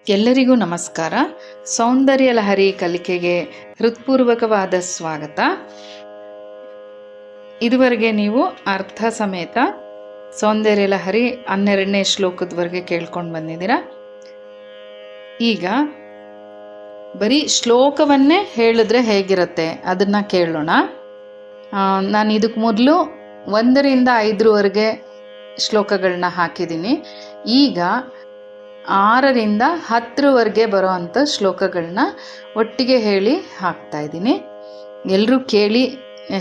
ಎಲ್ಲರಿಗೂ ನಮಸ್ಕಾರ. ಸೌಂದರ್ಯ ಲಹರಿ ಕಲಿಕೆಗೆ ಹೃತ್ಪೂರ್ವಕವಾದ ಸ್ವಾಗತ. ಇದುವರೆಗೆ ನೀವು ಅರ್ಥ ಸಮೇತ ಸೌಂದರ್ಯ ಲಹರಿ 12ನೇ ಶ್ಲೋಕದವರೆಗೆ ಕೇಳ್ಕೊಂಡು ಬಂದಿದ್ದೀರಾ. ಈಗ ಬರೀ ಶ್ಲೋಕವನ್ನೇ ಹೇಳಿದ್ರೆ ಹೇಗಿರುತ್ತೆ ಅದನ್ನು ಕೇಳೋಣ. ನಾನು ಇದಕ್ಕೆ ಮೊದಲು 1ರಿಂದ 5ರವರೆಗೆ ಶ್ಲೋಕಗಳನ್ನ ಹಾಕಿದ್ದೀನಿ. ಈಗ 6ರಿಂದ 10ರವರೆಗೆ ಬರೋ ಅಂಥ ಶ್ಲೋಕಗಳನ್ನ ಒಟ್ಟಿಗೆ ಹೇಳಿ ಹಾಕ್ತಾ ಇದ್ದೀನಿ. ಎಲ್ಲರೂ ಕೇಳಿ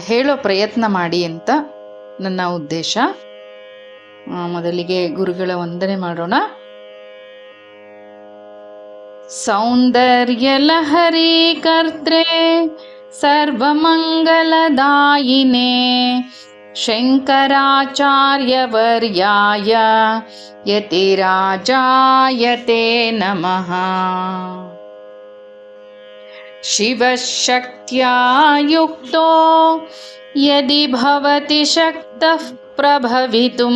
ಹೇಳೋ ಪ್ರಯತ್ನ ಮಾಡಿ ಅಂತ ನನ್ನ ಉದ್ದೇಶ. ಮೊದಲಿಗೆ ಗುರುಗಳ ವಂದನೆ ಮಾಡೋಣ. ಸೌಂದರ್ಯ ಲಹರಿ ಕರ್ತ್ರೆ ಸರ್ವಮಂಗಲದಾಯಿನೇ ಶಂಕರಾಚಾರ್ಯವರ್ಯಾಯ ಯತಿರಾಜಾಯತೆ ನಮಃ. ಶಿವಶಕ್ತ್ಯಾ ಯುಕ್ತೋ ಯದಿ ಭವತಿ ಶಕ್ತಃ ಪ್ರಭವಿತುಂ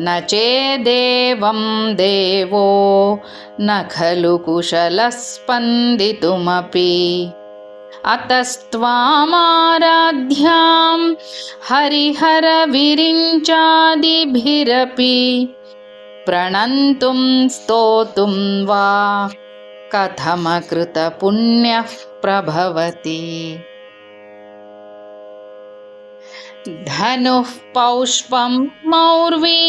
ನ ಚೇದೇವಂ ದೇವೋ ನ ಖಲು ಕುಶಲಃ ಸ್ಪಂದಿತುಮಪಿ. ಅತಸ್ತ್ವಾಮಾರಾಧ್ಯಾಂ ಹರಿಹರ ವಿರಿಂಚಾದಿಭಿರಪಿ ಪ್ರಣಂತುಂ ಸ್ತೋತುಂ ವಾ ಕಥಮಕೃತ ಪುಣ್ಯಃ ಪ್ರಭವತಿ. ಧನುಃ ಪೌಷ್ಪಂ ಮೌರ್ವಿ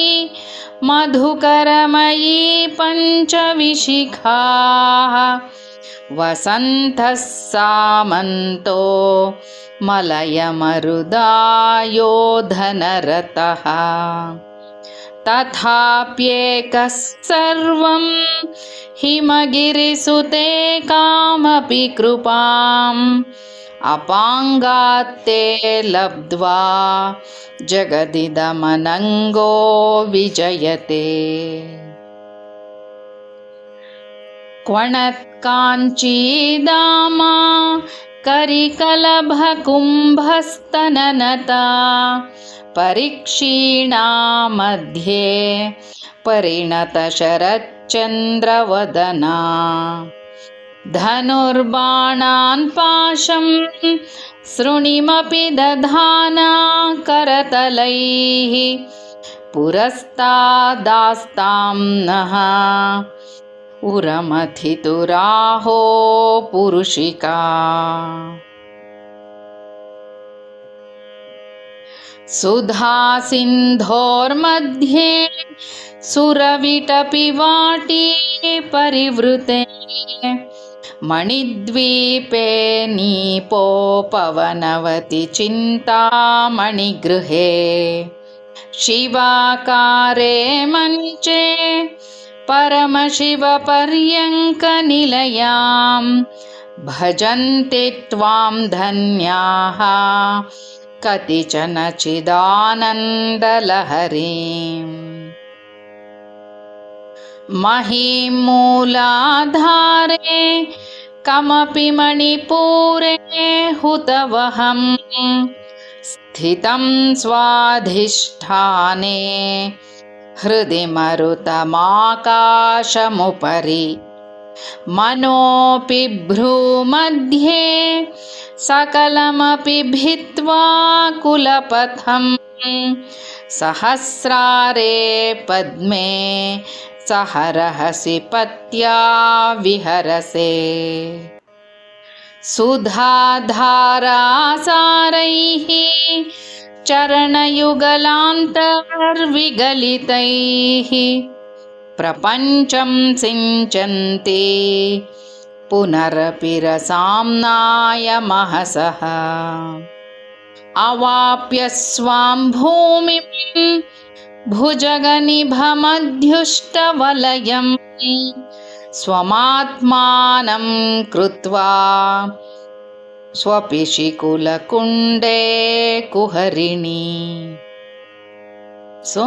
ಮಧುಕರಮಯೀ ಪಂಚವಿಶಿಖಾಃ ವಸಂತಃ ಸಾಮಂತೋ ಮಲಯಮರುದಾಯೋ ಧನರತಃ. ತಥಾಪ್ಯೇಕಃ ಸರ್ವಂ ಹಿಮಗಿರಿಸುತೆ ಕಾಮಪಿ ಕೃಪಾಂ ಅಪಾಂಗಾತ್ತೇ ಲಬ್ಧ್ವಾ ಜಗದಿದಮನಂಗೋ ವಿಜಯತೆ. ಕ್ವಣತ್ಕಾಂಚೀದಾಮ ಕರಿಕಲಭಕುಂಭಸ್ತನನತಾ ಪರಿಕ್ಷೀಣಾ ಮಧ್ಯೆ ಪರಿಣತ ಶರಚ್ಚಂದ್ರವದನಾ. ಧನುರ್ಬಾಣಾನ್ ಪಾಶಂ ಸೃಣಿಮಪಿ ದಧಾನಾ ಕರತಲೈಃ ಪುರಸ್ತಾದಾಸ್ತಾಂ ನಃ ಉರಮಥಿತುರಾಹೋ ಪುರುಷಿಕಾ. ಸುಧಾ ಸಿಂಧೋರ್ಮಧ್ಯೆ ಸುರವಿಟಪಿ ವಾಟಿ ಪರಿವೃತೆ ಮಣಿದ್ವೀಪೆ ನೀಪೋಪವನವತಿ ಚಿಂತಾಮಣಿಗೃಹೆ. ಶಿವಾಕಾರೆ ಮಂಚೆ ಪರಮಶಿವಪರ್ಯಂಕನಿಲಯಾಂ ಭಜಂತೆ ತ್ವಾಂ ಧನ್ಯಾಃ ಕತಿಚನ ಚಿದಾನಂದಲಹರೀಂ. ಮಹೀಂ ಮೂಲಾಧಾರೆ ಕಮಪಿ ಮಣಿಪೂರೆ ಹುತವಹಂ ಸ್ಥಿತಂ ಸ್ವಾಧಿಷ್ಠಾನೆ ಹೃದಿ ಮರುತಮಾಕಾಶಮುಪರಿ. ಮನೋಪಿ ಭ್ರೂಮಧ್ಯೆ ಸಕಲಮಪಿ ಭಿತ್ವಾ ಕುಲಪಥಂ ಸಹಸ್ರಾರೆ ಪದ್ಮೆ ಸಹರಹಸಿ ಪತ್ಯಾ ವಿಹರಸೆ. ಸುಧಾಧಾರಾಸಾರೈಃ ಚರಣಯುಗಲಾಂತರ್ವಿಗಲಿತೈಃ ಪ್ರಪಂಚಂ ಸಿಂಚಂತಿ ಪುನರಪಿ ರಸಾಂನಾಯ ಮಹಸಃ. ಅವಾಪ್ಯ ಸ್ವಾಂ ಭೂಮಿಂ ಭುಜಗನಿಭಮಧ್ಯುಷ್ಟವಲಯಂ ಸ್ವಮಾತ್ಮಾನಂ ಕೃತ್ವಾ ಸ್ವಪಿಶಿಕುಲಕುಂಡೇ ಕುಹರಿಣಿ. ಸೊ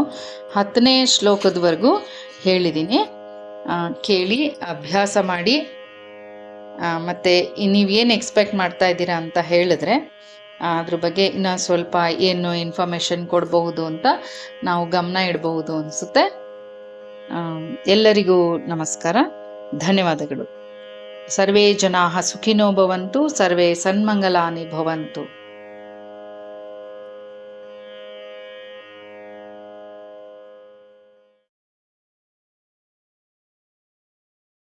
10ನೇ ಶ್ಲೋಕದವರೆಗೂ ಹೇಳಿದ್ದೀನಿ. ಕೇಳಿ ಅಭ್ಯಾಸ ಮಾಡಿ. ಮತ್ತು ನೀವೇನು ಎಕ್ಸ್ಪೆಕ್ಟ್ ಮಾಡ್ತಾ ಇದ್ದೀರಾ ಅಂತ ಹೇಳಿದ್ರೆ ಅದ್ರ ಬಗ್ಗೆ ಇನ್ನೂ ಸ್ವಲ್ಪ ಏನು ಇನ್ಫಾರ್ಮೇಷನ್ ಕೊಡಬಹುದು ಅಂತ ನಾವು ಗಮನ ಇಡಬಹುದು ಅನಿಸುತ್ತೆ. ಎಲ್ಲರಿಗೂ ನಮಸ್ಕಾರ. ಧನ್ಯವಾದಗಳು. ಸರ್ವೇ ಜನಾಃ ಸುಖಿನೋ ಭವಂತು, ಸರ್ವೇ ಸನ್ಮಂಗಲಾನಿ ಭವಂತು.